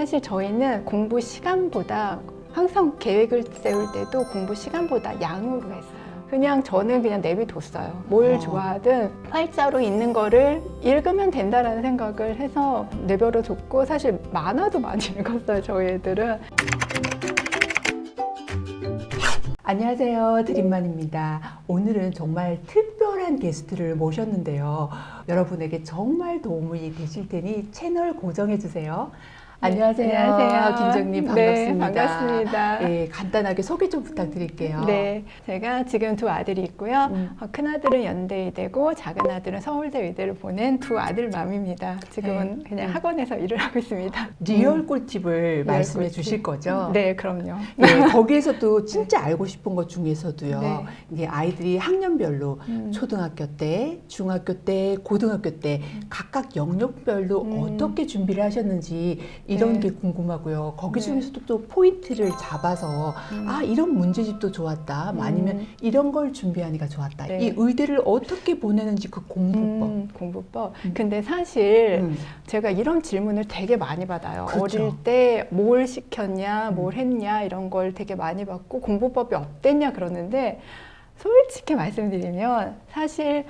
사실 저희는 공부 시간보다 항상 계획을 세울 때도 공부 시간보다 양으로 했어요. 그냥 저는 그냥 내비뒀어요. 뭘 좋아하든 활자로 있는 거를 읽으면 된다라는 생각을 해서 내버려뒀고, 사실 만화도 많이 읽었어요, 저희 애들은. 안녕하세요, 드림만입니다. 오늘은 정말 특별한 게스트를 모셨는데요. 여러분에게 정말 도움이 되실 테니 채널 고정해주세요. 안녕하세요. 안녕하세요. 김정님 네, 반갑습니다. 반갑습니다. 네, 간단하게 소개 좀 부탁드릴게요. 네, 제가 지금 두 아들이 있고요. 큰 아들은 연대의대고 작은 아들은 서울대 의대를 보낸 두 아들 맘입니다. 지금은 그냥 학원에서 일을 하고 있습니다. 리얼 꿀팁을 말씀해 꿀팁. 주실 거죠? 네, 그럼요. 네, 거기에서도 진짜 알고 싶은 것 중에서도요. 네. 이게 아이들이 학년별로 초등학교 때, 중학교 때, 고등학교 때 각각 영역별로 어떻게 준비를 하셨는지 이런 네. 게 궁금하고요. 거기 네. 중에서도 또 포인트를 잡아서 아, 이런 문제집도 좋았다. 아니면 이런 걸 준비하니까 좋았다. 네. 이 의대를 어떻게 보내는지 그 공부법. 공부법. 근데 사실 음. 제가 이런 질문을 되게 많이 받아요. 그렇죠. 어릴 때 뭘 시켰냐, 뭘 했냐 이런 걸 되게 많이 받고 공부법이 어땠냐 그러는데, 솔직히 말씀드리면 사실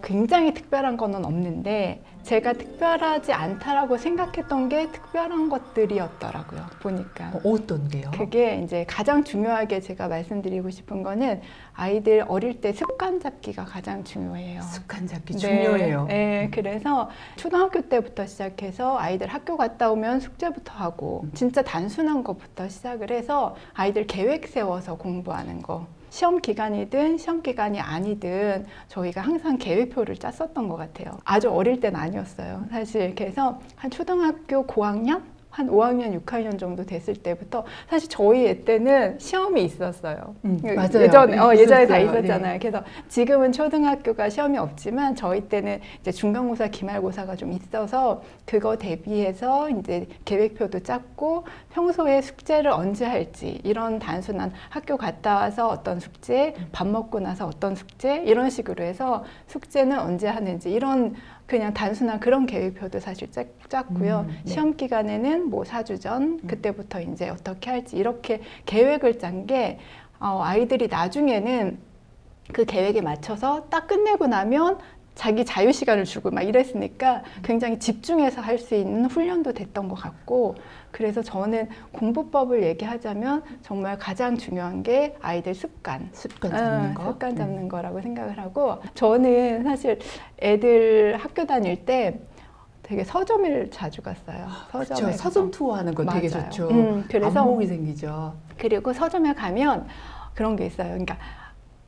굉장히 특별한 거는 없는데 제가 특별하지 않다라고 생각했던 게 특별한 것들이었더라고요, 보니까. 어떤 게요? 그게 이제 가장 중요하게 제가 말씀드리고 싶은 거는 아이들 어릴 때 습관 잡기가 가장 중요해요. 습관 잡기 네, 중요해요. 네, 그래서 초등학교 때부터 시작해서 아이들 학교 갔다 오면 숙제부터 하고 진짜 단순한 것부터 시작을 해서 아이들 계획 세워서 공부하는 거. 시험 기간이든 시험 기간이 아니든 저희가 항상 계획표를 짰었던 것 같아요. 아주 어릴 때는 아니었어요, 사실. 그래서 한 초등학교 고학년? 한 5학년, 6학년 정도 됐을 때부터 사실 저희 애 때는 시험이 있었어요. 맞아요. 예전에 다 있었어요. 있었잖아요. 네. 그래서 지금은 초등학교가 시험이 없지만 저희 때는 이제 중간고사, 기말고사가 좀 있어서 그거 대비해서 이제 계획표도 짰고 평소에 숙제를 언제 할지, 이런 단순한 학교 갔다 와서 어떤 숙제, 밥 먹고 나서 어떤 숙제, 이런 식으로 해서 숙제는 언제 하는지, 이런 그냥 단순한 그런 계획표도 사실 짰고요. 네. 시험 기간에는 뭐 4주 전 그때부터 이제 어떻게 할지 이렇게 계획을 짠 게 아이들이 나중에는 그 계획에 맞춰서 딱 끝내고 나면 자기 자유 시간을 주고 막 이랬으니까 굉장히 집중해서 할 수 있는 훈련도 됐던 것 같고, 그래서 저는 공부법을 얘기하자면 정말 가장 중요한 게 아이들 습관 잡는 거. 습관 잡는 거라고 생각을 하고, 저는 사실 애들 학교 다닐 때 되게 서점을 자주 갔어요. 그렇죠. 서점 투어하는 거 되게 맞아요. 좋죠. 그래서 안목이 생기죠. 그리고 서점에 가면 그런 게 있어요. 그러니까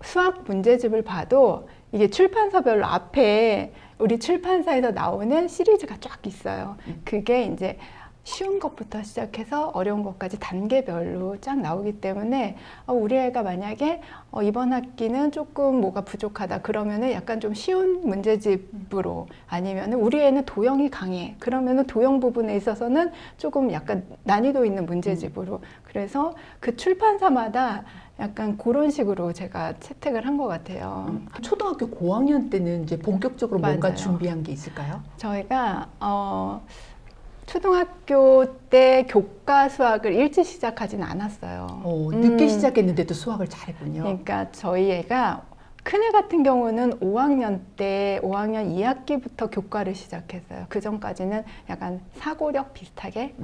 수학 문제집을 봐도 이게 출판사별로 앞에 우리 출판사에서 나오는 시리즈가 쫙 있어요. 그게 이제 쉬운 것부터 시작해서 어려운 것까지 단계별로 쫙 나오기 때문에 우리 애가 만약에 이번 학기는 조금 뭐가 부족하다 그러면은 약간 좀 쉬운 문제집으로, 아니면은 우리 애는 도형이 강해 그러면은 도형 부분에 있어서는 조금 약간 난이도 있는 문제집으로, 그래서 그 출판사마다 약간 그런 식으로 제가 채택을 한 것 같아요. 초등학교 고학년 때는 이제 본격적으로 뭔가 맞아요. 준비한 게 있을까요? 저희가 초등학교 때 교과 수학을 일찍 시작하지는 않았어요. 늦게 시작했는데도 수학을 잘했군요. 그러니까 저희 애가, 큰애 같은 경우는 5학년 때 5학년 2학기부터 교과를 시작했어요. 그 전까지는 약간 사고력 비슷하게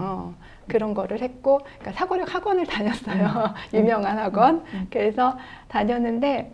그런 거를 했고, 그러니까 사고력 학원을 다녔어요. 유명한 학원. 그래서 다녔는데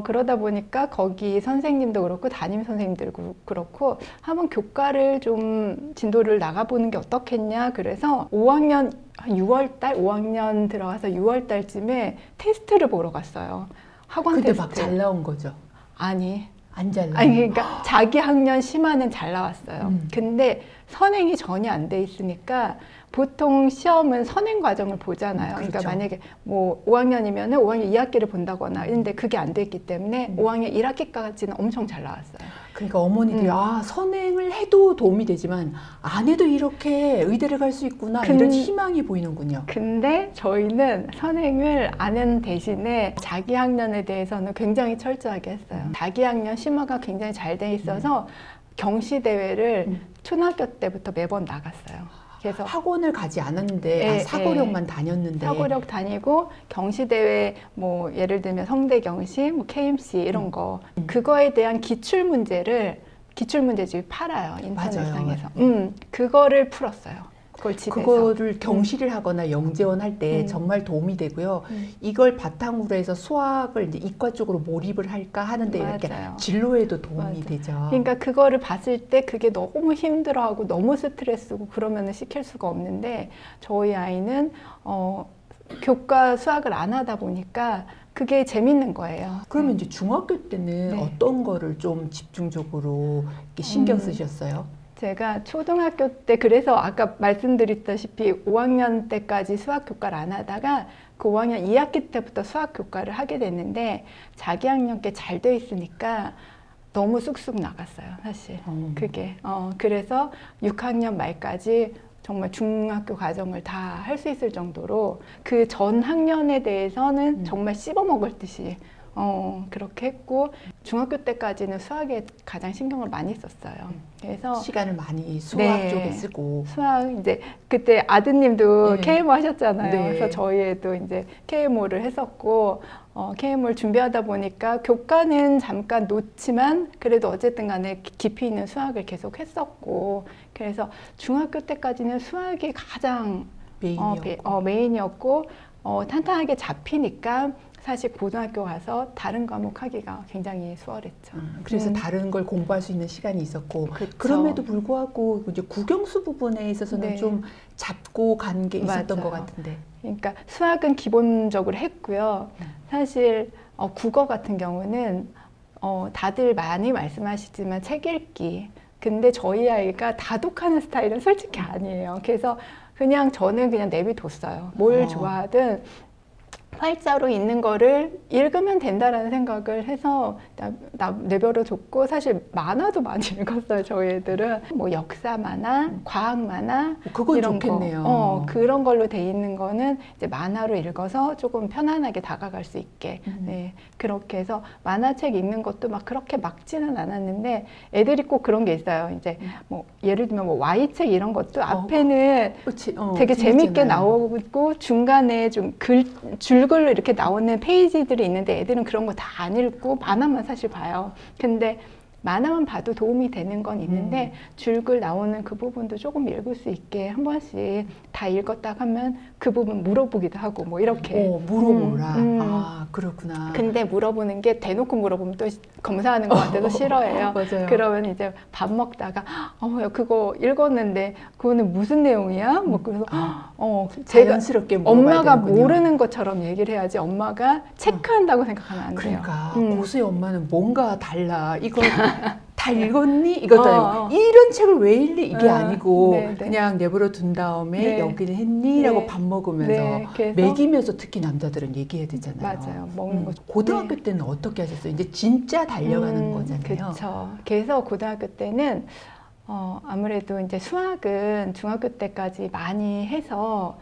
그러다 보니까 거기 선생님도 그렇고 담임 선생님들도 그렇고 한번 교과를 좀 진도를 나가보는 게 어떻겠냐, 그래서 5학년 6월달 5학년 들어가서 6월달쯤에 테스트를 보러 갔어요. 학원 근데 테스트. 막 잘 나온 거죠? 아니 안 잘 나온 그러니까 자기 학년 심화는 잘 나왔어요. 근데 선행이 전혀 안 돼 있으니까 보통 시험은 선행 과정을 보잖아요. 그러니까 그렇죠. 만약에 뭐 5학년이면은 5학년 2학기를 본다거나 근데 그게 안 됐기 때문에 5학년 1학기까지는 엄청 잘 나왔어요. 그러니까 어머니들이 선행을 해도 도움이 되지만 안 해도 이렇게 의대를 갈 수 있구나, 이런 희망이 보이는군요. 근데 저희는 선행을 안 하는 대신에 자기 학년에 대해서는 굉장히 철저하게 했어요. 자기 학년 심화가 굉장히 잘 돼 있어서 경시 대회를 초등학교 때부터 매번 나갔어요. 그래서 학원을 가지 않았는데 예, 사고력만 다녔는데 사고력 다니고 경시대회 뭐 예를 들면 성대경시, 뭐 KMC 이런 거 그거에 대한 기출문제집이 팔아요 인터넷상에서. 그거를 풀었어요. 그걸 집에서. 그거를 경시를 하거나 영재원 할 때 정말 도움이 되고요. 이걸 바탕으로 해서 수학을 이제 이과 쪽으로 몰입을 할까 하는데 이렇게 맞아요. 진로에도 도움이 맞아. 되죠. 그러니까 그거를 봤을 때 그게 너무 힘들어하고 너무 스트레스고 그러면은 시킬 수가 없는데 저희 아이는 교과 수학을 안 하다 보니까 그게 재밌는 거예요. 그러면 이제 중학교 때는 네. 어떤 거를 좀 집중적으로 이렇게 신경 쓰셨어요? 제가 초등학교 때 그래서 아까 말씀드렸다시피 5학년 때까지 수학 교과를 안 하다가 그 5학년 2학기 때부터 수학 교과를 하게 됐는데 자기 학년께 잘 돼 있으니까 너무 쑥쑥 나갔어요 사실. 그게 그래서 6학년 말까지 정말 중학교 과정을 다 할 수 있을 정도로 그 전 학년에 대해서는 정말 씹어먹을 듯이 그렇게 했고 중학교 때까지는 수학에 가장 신경을 많이 썼어요. 그래서 시간을 많이 수학 네. 쪽에 쓰고 수학 이제 그때 아드님도 네. KMO 하셨잖아요. 네. 그래서 저희 애도 이제 KMO를 했었고 KMO를 준비하다 보니까 교과는 잠깐 놓지만 그래도 어쨌든 간에 깊이 있는 수학을 계속 했었고 그래서 중학교 때까지는 수학이 가장 메인이었고 탄탄하게 잡히니까 사실 고등학교 가서 다른 과목 하기가 굉장히 수월했죠. 그래서 다른 걸 공부할 수 있는 시간이 있었고 그쵸. 그럼에도 불구하고 이제 국영수 부분에 있어서는 네. 좀 잡고 간 게 있었던 맞아요. 것 같은데. 그러니까 수학은 기본적으로 했고요. 사실 국어 같은 경우는 다들 많이 말씀하시지만 책 읽기. 근데 저희 아이가 다독하는 스타일은 솔직히 아니에요. 그래서 저는 그냥 내비뒀어요. 뭘 좋아하든 활자로 있는 거를 읽으면 된다라는 생각을 해서 내버려뒀고 사실 만화도 많이 읽었어요. 저희 애들은 뭐 역사 만화, 과학 만화 그건 이런 좋겠네요. 거, 그런 걸로 돼 있는 거는 이제 만화로 읽어서 조금 편안하게 다가갈 수 있게 네, 그렇게 해서 만화책 읽는 것도 막 그렇게 막지는 않았는데 애들이 꼭 그런 게 있어요. 이제 뭐 예를 들면 뭐 Y책 이런 것도 앞에는 되게 재밌게 나오고 중간에 좀 줄글로 이렇게 나오는 페이지들이 있는데 애들은 그런 거 다 안 읽고 만화만 사실 봐요. 근데 만화만 봐도 도움이 되는 건 있는데 줄글 나오는 그 부분도 조금 읽을 수 있게 한 번씩 다 읽었다 하면 그 부분 물어보기도 하고 뭐 이렇게 물어보라. 아 그렇구나. 근데 물어보는 게 대놓고 물어보면 또 검사하는 것 같아서 싫어해요. 맞아요. 그러면 이제 밥 먹다가 야 그거 읽었는데 그거는 무슨 내용이야? 뭐 그래서 제가 자연스럽게 엄마가 되는군요. 모르는 것처럼 얘기를 해야지 엄마가 체크한다고 생각하면 안 돼요. 그러니까 고수의 엄마는 뭔가 달라. 이걸 다 읽었니? 이것도 아니고 이런 책을 왜 읽니? 이게 아니고 네네. 그냥 내버려 둔 다음에 네. 여기는 했니? 라고 네. 밥 먹으면서 네, 그래서 먹이면서 특히 남자들은 얘기해야 되잖아요. 맞아요. 먹는 거. 고등학교 때는 어떻게 하셨어요? 이제 진짜 달려가는 거잖아요. 그렇죠. 그래서 고등학교 때는 아무래도 이제 수학은 중학교 때까지 많이 해서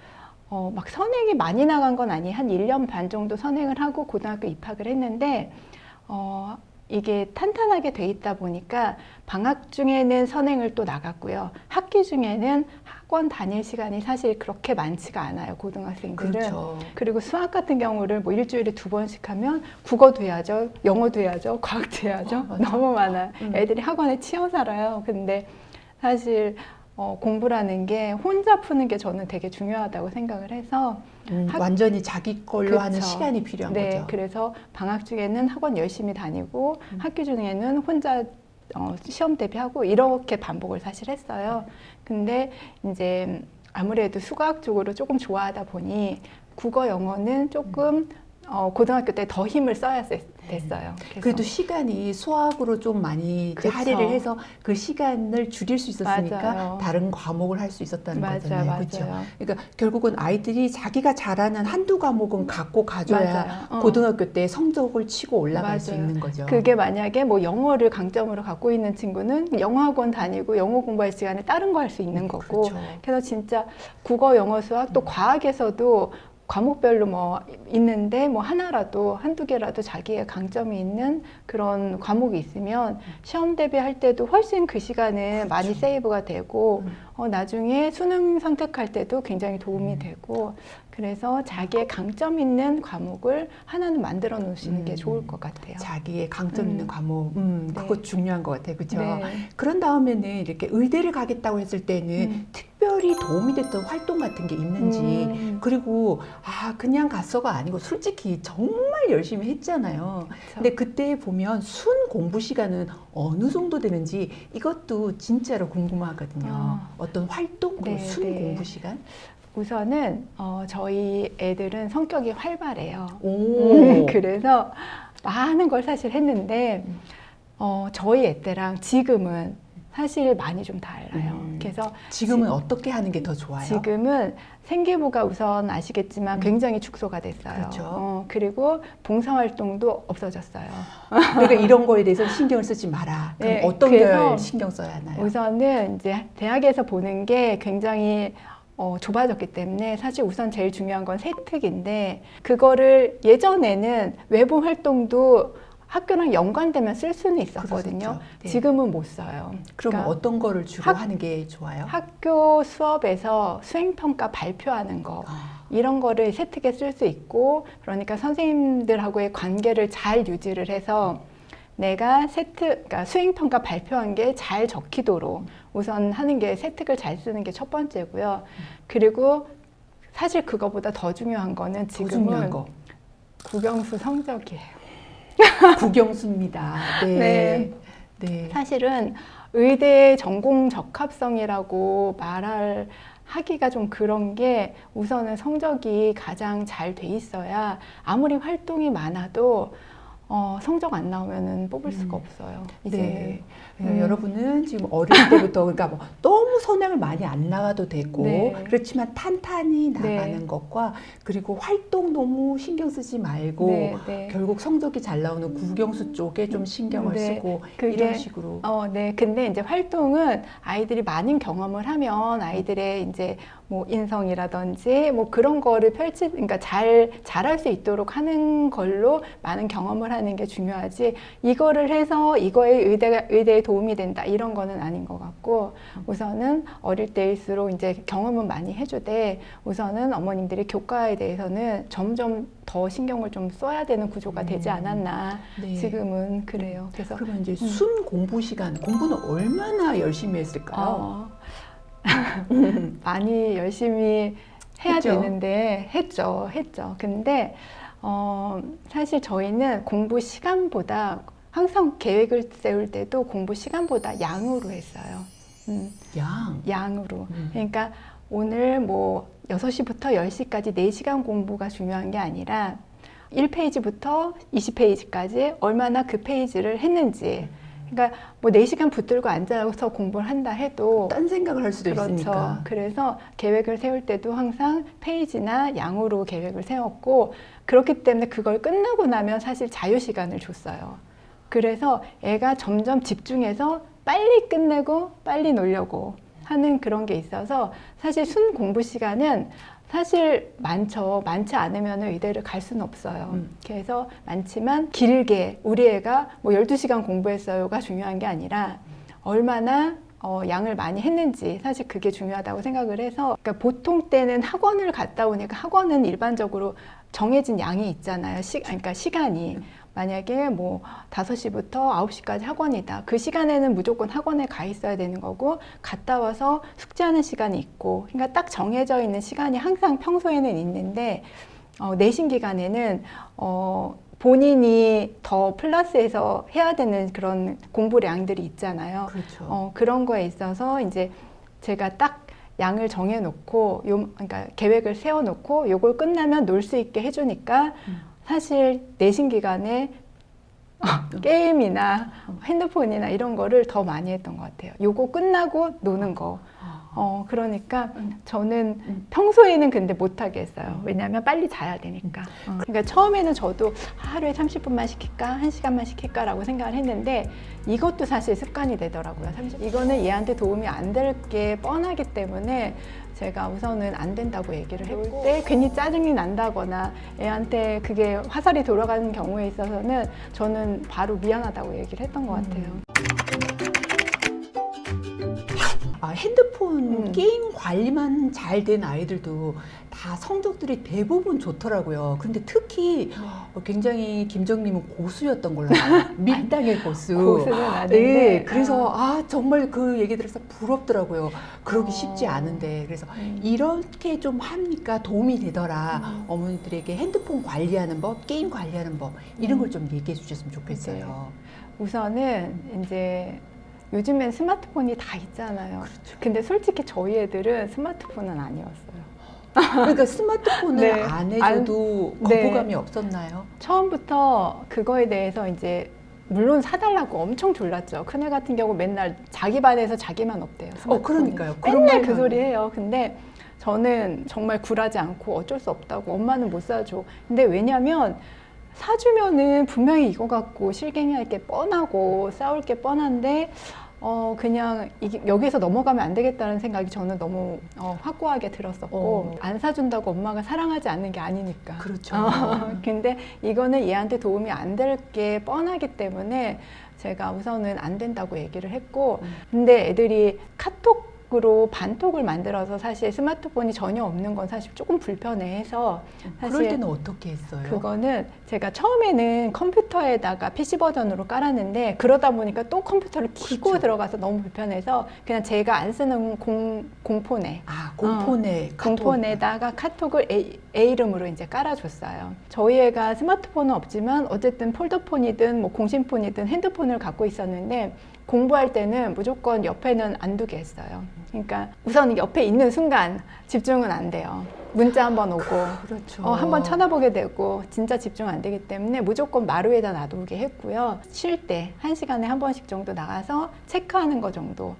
막 선행이 많이 나간 건 아니에요. 한 1년 반 정도 선행을 하고 고등학교 입학을 했는데 이게 탄탄하게 돼 있다 보니까 방학 중에는 선행을 또 나갔고요. 학기 중에는 학원 다닐 시간이 사실 그렇게 많지가 않아요. 고등학생들은. 그렇죠. 그리고 수학 같은 경우를 뭐 일주일에 2번씩 하면 국어도 해야죠. 영어도 해야죠. 과학도 해야죠. 너무 많아요. 애들이 학원에 치여 살아요. 근데 사실 공부라는 게 혼자 푸는 게 저는 되게 중요하다고 생각을 해서 완전히 자기 걸로 그쵸. 하는 시간이 필요한 네, 거죠. 그래서 방학 중에는 학원 열심히 다니고 학기 중에는 혼자 시험 대비하고 이렇게 반복을 사실 했어요. 근데 이제 아무래도 수학 쪽으로 조금 좋아하다 보니 국어 영어는 조금 고등학교 때 더 힘을 써야 됐어요. 그래도 시간이 수학으로 좀 많이 이제 그쵸. 할애를 해서 그 시간을 줄일 수 있었으니까 맞아요. 다른 과목을 할 수 있었다는 거잖아요. 맞아요. 그렇죠? 그러니까 결국은 아이들이 자기가 잘하는 한두 과목은 갖고 가줘야 맞아요. 고등학교 때 성적을 치고 올라갈 수 맞아요. 있는 거죠. 그게 만약에 뭐 영어를 강점으로 갖고 있는 친구는 영어학원 다니고 영어 공부할 시간에 다른 거 할 수 있는 거고 그렇죠. 그래서 진짜 국어, 영어, 수학 또 과학에서도 과목별로 뭐 있는데 뭐 하나라도 한두 개라도 자기의 강점이 있는 그런 과목이 있으면 시험 대비할 때도 훨씬 그 시간은 많이 세이브가 되고 나중에 수능 선택할 때도 굉장히 도움이 되고 그래서 자기의 강점 있는 과목을 하나는 만들어 놓으시는 게 좋을 것 같아요. 자기의 강점 있는 과목, 네. 그거 중요한 것 같아요. 그렇죠? 네. 그런 다음에는 이렇게 의대를 가겠다고 했을 때는 특별히 도움이 됐던 활동 같은 게 있는지 그리고 그냥 갔어가 아니고 솔직히 정말 열심히 했잖아요. 근데 그때 보면 순 공부 시간은 어느 정도 되는지 이것도 진짜로 궁금하거든요. 어떤 활동, 네, 순 네. 공부 시간? 우선은 저희 애들은 성격이 활발해요. 오. 그래서 많은 걸 사실 했는데 저희 애 때랑 지금은 사실 많이 좀 달라요. 그래서 지금은 어떻게 하는 게 더 좋아요? 지금은 생계부가 우선 아시겠지만 굉장히 축소가 됐어요. 그렇죠. 그리고 봉사활동도 없어졌어요. 그러니까 이런 거에 대해서 신경을 쓰지 마라. 그럼 네, 어떤 그래서 걸 신경 써야 하나요? 우선은 이제 대학에서 보는 게 굉장히 좁아졌기 때문에 사실 우선 제일 중요한 건 세특인데 그거를 예전에는 외부 활동도 학교랑 연관되면 쓸 수는 있었거든요. 그렇죠. 네. 지금은 못 써요. 그럼 그러니까 어떤 거를 주로 하는 게 좋아요? 학교 수업에서 수행평가 발표하는 거 이런 거를 세특에 쓸 수 있고 그러니까 선생님들하고의 관계를 잘 유지를 해서 내가 그러니까 수행평가 발표한 게 잘 적히도록 우선 하는 게 세특을 잘 쓰는 게 첫 번째고요. 그리고 사실 그거보다 더 중요한 거는 더 중요한 지금은 거. 국영수 성적이에요. 국영수입니다. 네. 네. 네. 사실은 의대 전공 적합성이라고 하기가 좀 그런 게 우선은 성적이 가장 잘 돼 있어야 아무리 활동이 많아도 성적 안 나오면은 뽑을 수가 없어요. 이제 네. 여러분은 지금 어릴 때부터 그러니까 뭐 너무 성향을 많이 안 나와도 되고 네. 그렇지만 탄탄히 나가는 네. 것과 그리고 활동 너무 신경 쓰지 말고 네, 네. 결국 성적이 잘 나오는 국영수 쪽에 좀 신경을 네. 쓰고 그게- 이런 식으로 네. 근데 이제 활동은 아이들이 많은 경험을 하면 아이들의 이제 뭐 인성이라든지 뭐 그런 거를 그러니까 잘할 수 있도록 하는 걸로 많은 경험을 하는 게 중요하지 이거를 해서 이거에 의대에 도움이 된다 이런 거는 아닌 것 같고 우선은 어릴 때일수록 이제 경험은 많이 해주되 우선은 어머님들이 교과에 대해서는 점점 더 신경을 좀 써야 되는 구조가 되지 않았나 네. 지금은 그래요. 그래서 그러면 이제 순 공부 시간 공부는 얼마나 열심히 했을까요? 많이 열심히 해야 했죠. 되는데 했죠. 근데 사실 저희는 공부 시간보다 항상 계획을 세울 때도 공부 시간보다 양으로 했어요. 양으로. 그러니까 오늘 뭐 6시부터 10시까지 4시간 공부가 중요한 게 아니라 1페이지부터 20페이지까지 얼마나 그 페이지를 했는지. 그러니까 뭐 4시간 붙들고 앉아서 공부를 한다 해도 딴 생각을 할 수도 그렇죠. 있으니까. 그래서 계획을 세울 때도 항상 페이지나 양으로 계획을 세웠고 그렇기 때문에 그걸 끝나고 나면 사실 자유 시간을 줬어요. 그래서 애가 점점 집중해서 빨리 끝내고 빨리 놀려고 하는 그런 게 있어서 사실 순 공부 시간은 사실 많지 않으면 의대를 갈 수는 없어요. 그래서 많지만 길게 우리 애가 뭐 12시간 공부했어요가 중요한 게 아니라 얼마나 양을 많이 했는지 사실 그게 중요하다고 생각을 해서 그러니까 보통 때는 학원을 갔다 오니까 학원은 일반적으로 정해진 양이 있잖아요. 그러니까 시간이 만약에 뭐 5시부터 9시까지 학원이다. 그 시간에는 무조건 학원에 가 있어야 되는 거고 갔다 와서 숙제하는 시간이 있고 그러니까 딱 정해져 있는 시간이 항상 평소에는 있는데 내신 기간에는 본인이 더 플러스해서 해야 되는 그런 공부량들이 있잖아요. 그렇죠. 그런 거에 있어서 이제 제가 딱 양을 정해놓고 그러니까 계획을 세워놓고 요걸 끝나면 놀 수 있게 해주니까 사실 내신 기간에 게임이나 핸드폰이나 이런 거를 더 많이 했던 것 같아요. 요거 끝나고 노는 거. 그러니까 저는 평소에는 근데 못하게 했어요. 왜냐하면 빨리 자야 되니까. 그러니까 처음에는 저도 하루에 30분만 시킬까? 1시간만 시킬까? 라고 생각을 했는데 이것도 사실 습관이 되더라고요. 이거는 얘한테 도움이 안 될 게 뻔하기 때문에 제가 우선은 안 된다고 얘기를 했고 때 괜히 짜증이 난다거나 애한테 그게 화살이 돌아가는 경우에 있어서는 저는 바로 미안하다고 얘기를 했던 것 같아요. 핸드폰 게임 관리만 잘 된 아이들도 다 성적들이 대부분 좋더라고요. 근데 특히 굉장히 김정님은 고수였던 걸로 알아요. 밀당의 고수. 고수는 아닌데. 네, 그래서 정말 그 얘기 들어서 부럽더라고요. 그러기 쉽지 않은데. 그래서 이렇게 좀 하니까 도움이 되더라. 어머니들에게 핸드폰 관리하는 법, 게임 관리하는 법 이런 걸 좀 얘기해 주셨으면 좋겠어요. 우선은 이제 요즘엔 스마트폰이 다 있잖아요. 그렇죠. 근데 솔직히 저희 애들은 스마트폰은 아니었어요. 그러니까 스마트폰을 네. 안 해줘도 네. 거부감이 없었나요? 처음부터 그거에 대해서 이제 물론 사달라고 엄청 졸랐죠. 큰애 같은 경우 맨날 자기 반에서 자기만 없대요. 스마트폰이. 그러니까요. 맨날 그 소리 해요. 근데 저는 정말 굴하지 않고 어쩔 수 없다고 엄마는 못 사줘. 근데 왜냐면 사주면은 분명히 이거 갖고 실갱이할 게 뻔하고 싸울 게 뻔한데 그냥 여기서 넘어가면 안 되겠다는 생각이 저는 너무 확고하게 들었었고 안 사준다고 엄마가 사랑하지 않는 게 아니니까. 그렇죠. 근데 이거는 얘한테 도움이 안 될 게 뻔하기 때문에 제가 우선은 안 된다고 얘기를 했고 근데 애들이 카톡으로 반톡을 만들어서 사실 스마트폰이 전혀 없는 건 사실 조금 불편해해서 사실 그럴 때는 어떻게 했어요? 그거는 제가 처음에는 컴퓨터에다가 PC 버전으로 깔았는데 그러다 보니까 또 컴퓨터를 키고 그렇죠. 들어가서 너무 불편해서 그냥 제가 안 쓰는 공포네. 공포네. 공폰에다가 카톡을 A 이름으로 이제 깔아줬어요. 저희 애가 스마트폰은 없지만 어쨌든 폴더폰이든 뭐 공신폰이든 핸드폰을 갖고 있었는데 공부할 때는 무조건 옆에는 안 두게 했어요. 그러니까 우선 옆에 있는 순간 집중은 안 돼요. 문자 한번 오고 그렇죠. 한번 쳐다보게 되고 진짜 집중 안 되기 때문에 무조건 마루에다 놔두게 했고요. 쉴 때 1시간에 한 번씩 정도 나가서 체크하는 거 정도.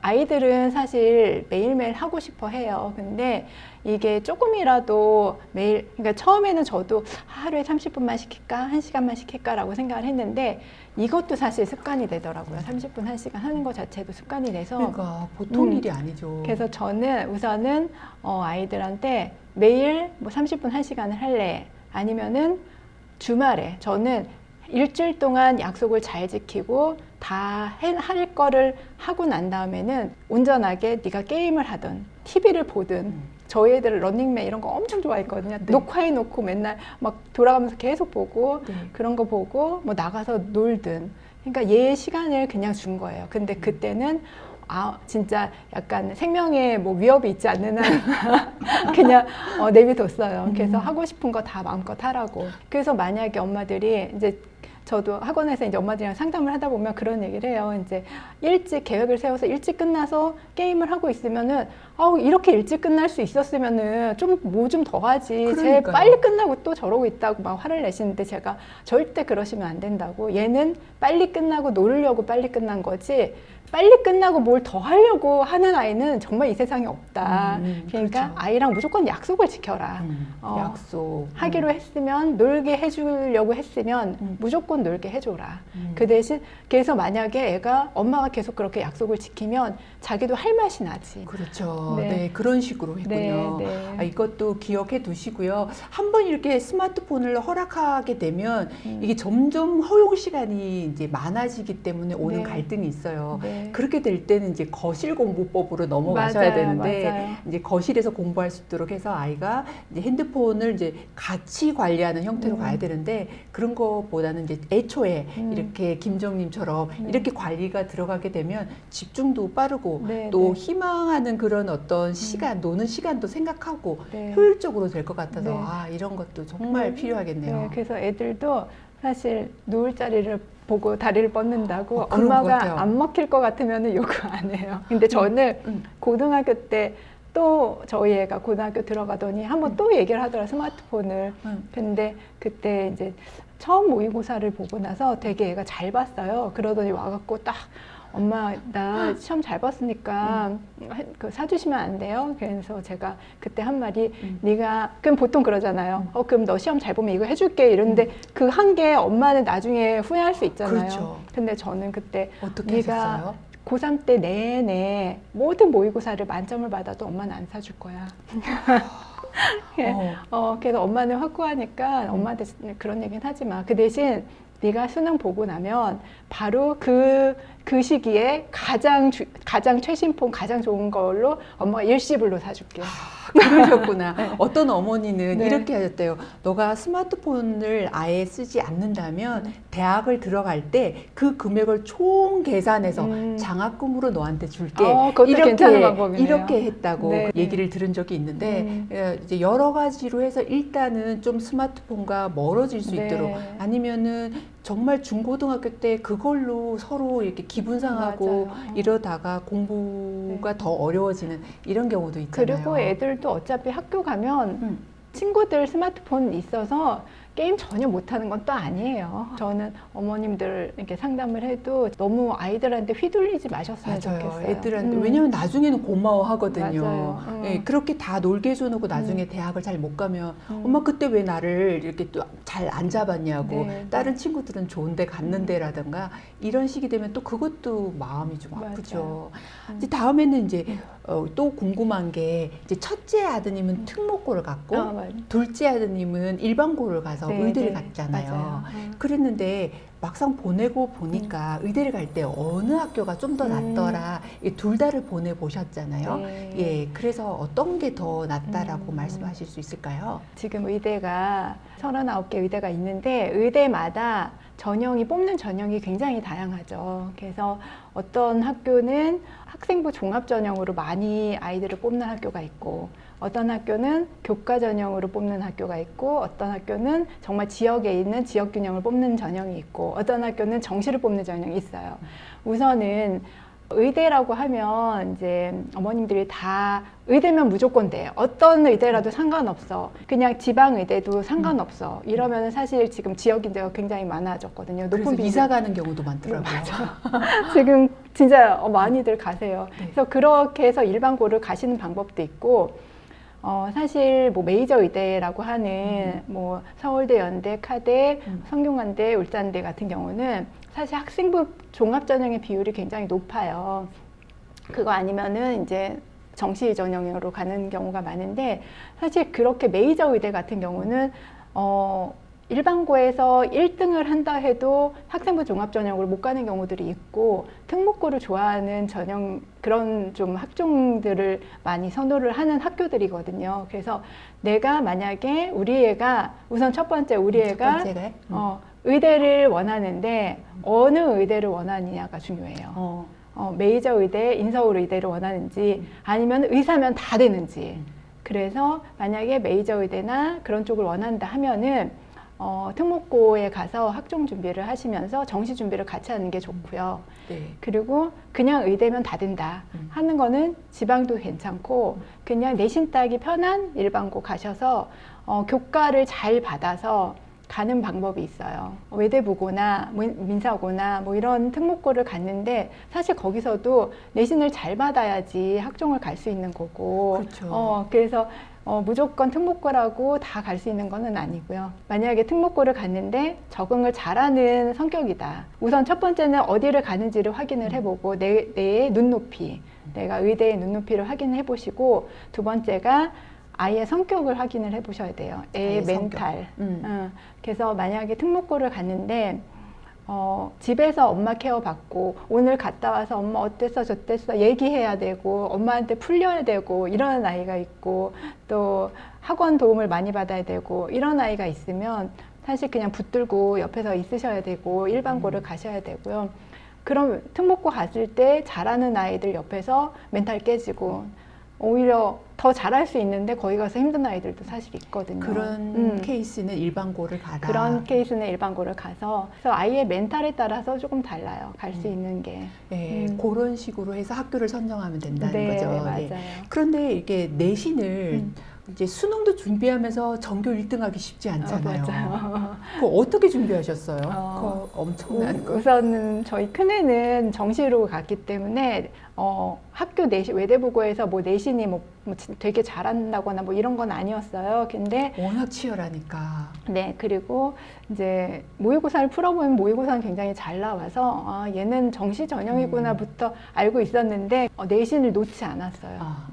아이들은 사실 매일매일 하고 싶어 해요. 근데 이게 조금이라도 매일, 그러니까 처음에는 저도 하루에 30분만 시킬까? 1시간만 시킬까라고 생각을 했는데 이것도 사실 습관이 되더라고요. 30분, 1시간 하는 것 자체도 습관이 돼서. 그러니까 보통 일이 아니죠. 그래서 저는 우선은 아이들한테 매일 뭐 30분, 1시간을 할래? 아니면은 주말에 저는 일주일 동안 약속을 잘 지키고 다 할 거를 하고 난 다음에는 온전하게 네가 게임을 하든 TV를 보든 저희 애들 런닝맨 이런 거 엄청 좋아했거든요. 네. 녹화해놓고 맨날 막 돌아가면서 계속 보고 네. 그런 거 보고 뭐 나가서 놀든 그러니까 얘 시간을 그냥 준 거예요. 근데 그때는 진짜 약간 생명에 뭐 위협이 있지 않는 한 그냥 내비뒀어요. 그래서 하고 싶은 거 다 마음껏 하라고. 그래서 만약에 엄마들이 이제 저도 학원에서 이제 엄마들이랑 상담을 하다 보면 그런 얘기를 해요. 이제 일찍 계획을 세워서 일찍 끝나서 게임을 하고 있으면은 이렇게 일찍 끝날 수 있었으면은 좀 뭐 좀 더 하지. 쟤 그러니까요. 빨리 끝나고 또 저러고 있다고 막 화를 내시는데 제가 절대 그러시면 안 된다고. 얘는 빨리 끝나고 놀으려고 빨리 끝난 거지. 빨리 끝나고 뭘 더 하려고 하는 아이는 정말 이 세상에 없다. 그러니까 그렇죠. 아이랑 무조건 약속을 지켜라. 약속. 하기로 했으면 놀게 해주려고 했으면 무조건 놀게 해줘라. 그 대신 그래서 만약에 애가 엄마가 계속 그렇게 약속을 지키면 자기도 할 맛이 나지. 그렇죠. 네. 네, 그런 식으로 했군요. 네, 네. 이것도 기억해 두시고요. 한번 이렇게 스마트폰을 허락하게 되면 이게 점점 허용 시간이 이제 많아지기 때문에 오는 네. 갈등이 있어요. 네. 그렇게 될 때는 이제 거실 공부법으로 넘어가셔야 맞아요, 되는데 맞아요. 이제 거실에서 공부할 수 있도록 해서 아이가 이제 핸드폰을 이제 같이 관리하는 형태로 가야 되는데 그런 것보다는 이제 애초에 이렇게 김정님처럼 이렇게 관리가 들어가게 되면 집중도 빠르고 네, 또 네. 희망하는 그런 어떤 시간, 노는 시간도 생각하고 네. 효율적으로 될 것 같아서 네. 이런 것도 정말 필요하겠네요. 네, 그래서 애들도 사실 누울 자리를 보고 다리를 뻗는다고 그런 것 같아요. 엄마가 안 먹힐 것 같으면 요구 안 해요. 근데 저는 고등학교 때 또 저희 애가 고등학교 들어가더니 한번 또 얘기를 하더라 스마트폰을. 근데 그때 이제 처음 모의고사를 보고 나서 되게 애가 잘 봤어요. 그러더니 와갖고 딱 엄마 나 시험 잘 봤으니까 사주시면 안 돼요? 그래서 제가 그때 한 말이 네가 그럼 보통 그러잖아요. 그럼 너 시험 잘 보면 이거 해줄게 이러는데 그 한 게 엄마는 나중에 후회할 수 있잖아요. 그렇죠. 근데 저는 그때 어떻게 네가 하셨어요? 고3 때 내내 모든 모의고사를 만점을 받아도 엄마는 안 사줄 거야. 그래서 엄마는 확고하니까 엄마한테 그런 얘기는 하지 마. 그 대신 네가 수능 보고 나면 바로 그 시기에 가장 최신폰, 가장 좋은 걸로 엄마가 일시불로 사줄게. 그러셨구나. 어떤 어머니는 네. 이렇게 하셨대요. 너가 스마트폰을 아예 쓰지 않는다면 대학을 들어갈 때 그 금액을 총 계산해서 장학금으로 너한테 줄게. 그것도 괜찮은 방법이네요. 이렇게 했다고 네. 얘기를 들은 적이 있는데 이제 여러 가지로 해서 일단은 좀 스마트폰과 멀어질 수 네. 있도록 아니면은 정말 중고등학교 때 그걸로 서로 이렇게 기분 상하고 맞아요. 이러다가 공부가 더 어려워지는 이런 경우도 있잖아요. 그리고 애들도 어차피 학교 가면 친구들 스마트폰 있어서 게임 전혀 못하는 건 또 아니에요. 저는 어머님들 이렇게 상담을 해도 너무 아이들한테 휘둘리지 마셨으면 맞아요. 좋겠어요. 애들한테 왜냐면 나중에는 고마워하거든요. 맞아요. 예, 그렇게 다 놀게 해줘놓고 나중에 대학을 잘 못 가면 엄마 그때 왜 나를 이렇게 또 잘 안 잡았냐고 네. 다른 친구들은 좋은데 갔는데라든가 이런 식이 되면 또 그것도 마음이 좀 아프죠. 이제 다음에는 이제 또 궁금한 게 이제 첫째 아드님은 특목고를 갔고 둘째 아드님은 일반고를 가서 네, 의대를 네. 갔잖아요. 맞아요. 그랬는데 막상 보내고 보니까 의대를 갈 때 어느 학교가 좀 더 낫더라. 둘 다를 보내 보셨잖아요. 네. 예, 그래서 어떤 게 더 낫다라고 말씀하실 수 있을까요? 지금 의대가 39개 의대가 있는데 의대마다 전형이 뽑는 전형이 굉장히 다양하죠. 그래서 어떤 학교는 학생부 종합 전형으로 많이 아이들을 뽑는 학교가 있고 어떤 학교는 교과 전형으로 뽑는 학교가 있고 어떤 학교는 정말 지역에 있는 지역 균형을 뽑는 전형이 있고 어떤 학교는 정시를 뽑는 전형이 있어요. 우선은 의대라고 하면 이제 어머님들이 다 의대면 무조건 돼. 어떤 의대라도 상관없어. 그냥 지방 의대도 상관없어. 이러면 사실 지금 지역 인재가 굉장히 많아졌거든요. 그래서 이사 가는 경우도 많더라고요. 지금 진짜 많이들 가세요. 네. 그래서 그렇게 해서 일반고를 가시는 방법도 있고 사실 뭐 메이저 의대라고 하는 뭐 서울대, 연대, 카대, 성균관대, 울산대 같은 경우는 사실 학생부 종합 전형의 비율이 굉장히 높아요. 그거 아니면은 이제 정시 전형으로 가는 경우가 많은데 사실 그렇게 메이저 의대 같은 경우는 일반고에서 1등을 한다 해도 학생부 종합 전형으로 못 가는 경우들이 있고 특목고를 좋아하는 전형 그런 좀 학종들을 많이 선호를 하는 학교들이거든요. 그래서 내가 만약에 우리 애가 우선 첫 번째 우리 애가 의대를 원하는데 어느 의대를 원하느냐가 중요해요. 메이저 의대, 인서울 의대를 원하는지 아니면 의사면 다 되는지. 그래서 만약에 메이저 의대나 그런 쪽을 원한다 하면은 특목고에 가서 학종 준비를 하시면서 정시 준비를 같이 하는 게 좋고요. 네. 그리고 그냥 의대면 다 된다 하는 거는 지방도 괜찮고 그냥 내신 따기 편한 일반고 가셔서 교과를 잘 받아서 가는 방법이 있어요. 외대부고나 민사고나 뭐 이런 특목고를 갔는데 사실 거기서도 내신을 잘 받아야지 학종을 갈 수 있는 거고. 그렇죠. 그래서 무조건 특목고라고 다 갈 수 있는 거는 아니고요. 만약에 특목고를 갔는데 적응을 잘하는 성격이다. 우선 첫 번째는 어디를 가는지를 확인을 해보고 내의 눈높이, 내가 의대의 눈높이를 확인해 보시고 두 번째가 아이의 성격을 확인을 해 보셔야 돼요. 애의 멘탈. 그래서 만약에 특목고를 갔는데 집에서 엄마 케어 받고 오늘 갔다 와서 엄마 어땠어 저땠어 얘기해야 되고 엄마한테 풀려야 되고 이런 아이가 있고 또 학원 도움을 많이 받아야 되고 이런 아이가 있으면 사실 그냥 붙들고 옆에서 있으셔야 되고 일반고를 가셔야 되고요. 그럼 특목고 갔을 때 잘하는 아이들 옆에서 멘탈 깨지고 오히려 더 잘할 수 있는데 거기 가서 힘든 아이들도 사실 있거든요. 그런 케이스는 일반고를 가라. 그런 케이스는 일반고를 가서 그래서 아이의 멘탈에 따라서 조금 달라요. 갈 수 있는 게. 네, 그런 식으로 해서 학교를 선정하면 된다는 거죠. 맞아요. 네. 그런데 이렇게 내신을 이제 수능도 준비하면서 전교 1등하기 쉽지 않잖아요. 맞아요. 그거 어떻게 준비하셨어요? 그거 엄청난 거. 우선은 저희 큰애는 정시로 갔기 때문에 학교 내신 외대부고에서 뭐 내신이 뭐 되게 잘한다거나 뭐 이런 건 아니었어요. 근데 워낙 치열하니까. 네, 그리고 이제 모의고사를 풀어보면 모의고사는 굉장히 잘 나와서 아, 얘는 정시 전형이구나부터 알고 있었는데 내신을 놓지 않았어요. 아.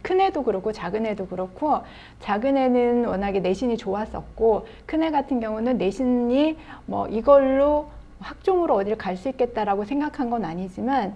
큰 애도 그렇고 작은 애도 그렇고 작은 애는 워낙에 내신이 좋았었고 큰 애 같은 경우는 내신이 뭐 이걸로 학종으로 어디를 갈 수 있겠다라고 생각한 건 아니지만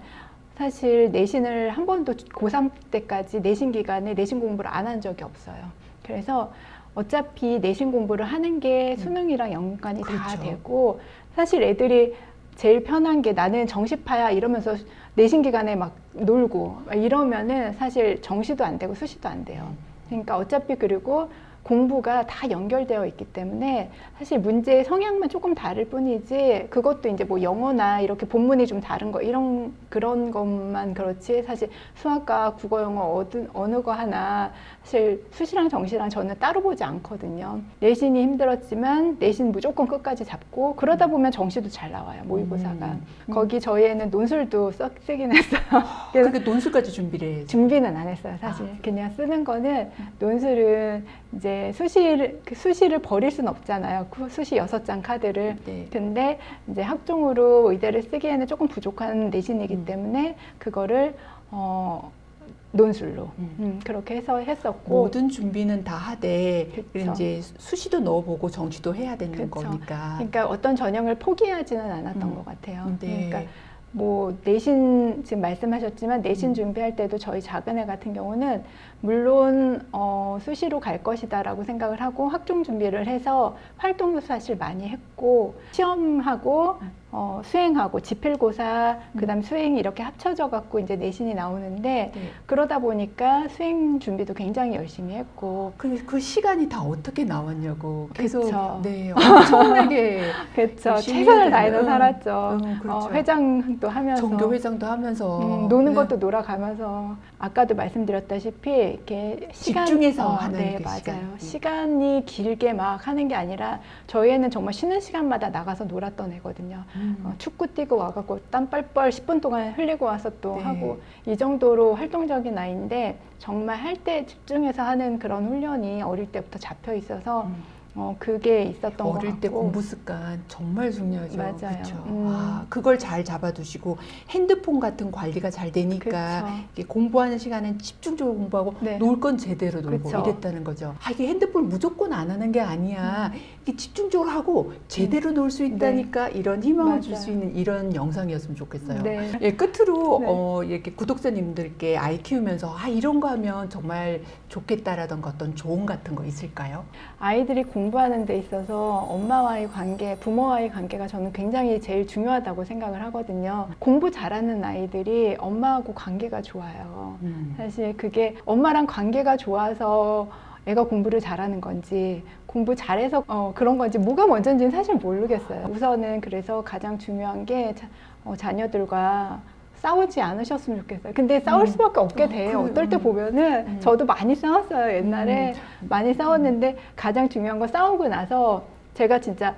사실 내신을 한 번도 고3 때까지 내신 기간에 내신 공부를 안 한 적이 없어요. 그래서 어차피 내신 공부를 하는 게 수능이랑 연관이 다 그렇죠. 되고 사실 애들이 제일 편한 게 나는 정시파야 이러면서 내신 기간에 막 놀고 이러면은 사실 정시도 안 되고 수시도 안 돼요. 그러니까 어차피 그리고 공부가 다 연결되어 있기 때문에 사실 문제의 성향만 조금 다를 뿐이지 그것도 이제 뭐 영어나 이렇게 본문이 좀 다른 거 이런 그런 것만 그렇지 사실 수학과 국어 영어 어느 거 하나 사실 수시랑 정시랑 저는 따로 보지 않거든요. 내신이 힘들었지만 내신 무조건 끝까지 잡고 그러다 보면 정시도 잘 나와요. 모의고사가. 거기 저희 애는 논술도 쓰긴 했어요. 그래서 그렇게 논술까지 준비를 해야지. 준비는 안 했어요, 사실. 그냥 쓰는 거는 논술은 이제 수시를 버릴 순 없잖아요. 수시 6장 카드를. 네. 근데 이제 학종으로 의대를 쓰기에는 조금 부족한 내신이기 때문에 그거를 논술로 그렇게 해서 했었고 모든 준비는 다 하되 그쵸. 이제 수시도 넣어보고 정시도 해야 되는 그쵸. 거니까. 그러니까 어떤 전형을 포기하지는 않았던 것 같아요. 네. 그러니까 뭐 내신 지금 말씀하셨지만 내신 준비할 때도 저희 작은 애 같은 경우는 물론 수시로 갈 것이다라고 생각을 하고 학종 준비를 해서 활동도 사실 많이 했고 시험하고 수행하고 지필고사 그다음 수행 이렇게 합쳐져 갖고 이제 내신이 나오는데 네. 그러다 보니까 수행 준비도 굉장히 열심히 했고 그 시간이 다 어떻게 나왔냐고 계속 그쵸. 네 엄청나게 그렇죠. 열심히 최선을 해야 다해서 되는, 살았죠. 그렇죠. 회장도 하면서 전교 회장도 하면서 노는 네. 것도 놀아가면서 아까도 말씀드렸다시피 이렇게 집중해서 하는 네, 그 맞아요. 시간. 시간이 길게 막 하는 게 아니라 저희 애는 정말 쉬는 시간마다 나가서 놀았던 애거든요. 축구 뛰고 와갖고 땀 뻘뻘 10분 동안 흘리고 와서 또 네. 하고 이 정도로 활동적인 아이인데 정말 할 때 집중해서 하는 그런 훈련이 어릴 때부터 잡혀 있어서 그게 있었던 것 어릴 때 같고. 공부 습관 정말 중요하죠. 맞아요. 그렇죠. 그걸 잘 잡아두시고 핸드폰 같은 관리가 잘 되니까 그쵸. 이게 공부하는 시간엔 집중적으로 공부하고 네. 놀 건 제대로 놀고 그쵸. 이랬다는 거죠. 이게 핸드폰 무조건 안 하는 게 아니야. 이게 집중적으로 하고 제대로 놀 수 있다니까 이런 희망을 줄 맞아요. 수 있는 이런 영상이었으면 좋겠어요. 네. 예, 끝으로 네. 이렇게 구독자님들께 아이 키우면서 이런 거 하면 정말 좋겠다라던가 어떤 조언 같은 거 있을까요? 아이들이 공부하는 데 있어서 엄마와의 관계, 부모와의 관계가 저는 굉장히 제일 중요하다고 생각을 하거든요. 공부 잘하는 아이들이 엄마하고 관계가 좋아요. 사실 그게 엄마랑 관계가 좋아서 애가 공부를 잘하는 건지 공부 잘해서 그런 건지 뭐가 먼저인지는 사실 모르겠어요. 우선은 그래서 가장 중요한 게 자녀들과 싸우지 않으셨으면 좋겠어요. 근데 싸울 수밖에 없게 돼요. 어떨 때 보면은 저도 많이 싸웠어요. 옛날에 많이 싸웠는데 가장 중요한 건 싸우고 나서 제가 진짜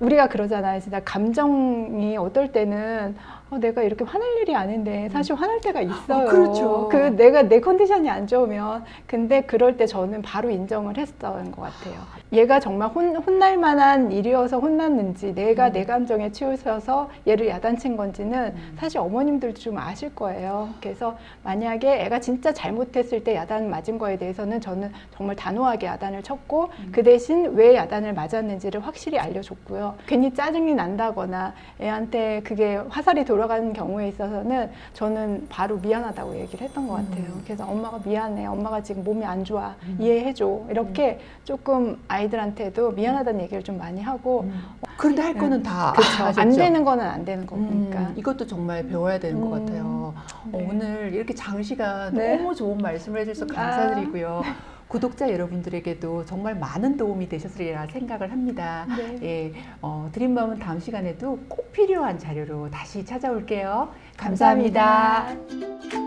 우리가 그러잖아요. 진짜 감정이 어떨 때는 내가 이렇게 화낼 일이 아닌데 사실 화날 때가 있어요. 그렇죠. 내가 내 컨디션이 안 좋으면 근데 그럴 때 저는 바로 인정을 했었던 것 같아요. 얘가 정말 혼날 만한 일이어서 혼났는지 내가 내 감정에 치우쳐서 얘를 야단친 건지는 사실 어머님들도 좀 아실 거예요. 그래서 만약에 애가 진짜 잘못했을 때 야단 맞은 거에 대해서는 저는 정말 단호하게 야단을 쳤고 그 대신 왜 야단을 맞았는지를 확실히 알려줬고요. 괜히 짜증이 난다거나 애한테 그게 화살이 돌아가는 경우에 있어서는 저는 바로 미안하다고 얘기를 했던 것 같아요. 그래서 엄마가 미안해. 엄마가 지금 몸이 안 좋아. 이해해줘. 이렇게 조금 아이들한테도 미안하다는 얘기를 좀 많이 하고 그런데 할 거는 다 그쵸. 하셨죠? 안 되는 거는 안 되는 거니까. 이것도 정말 배워야 되는 것 같아요. 네. 오늘 이렇게 장시간 네. 너무 좋은 말씀을 해주셔서 감사드리고요. 구독자 여러분들에게도 정말 많은 도움이 되셨으리라 생각을 합니다. 네. 예, 드림맘은 다음 시간에도 꼭 필요한 자료로 다시 찾아올게요. 감사합니다. 감사합니다.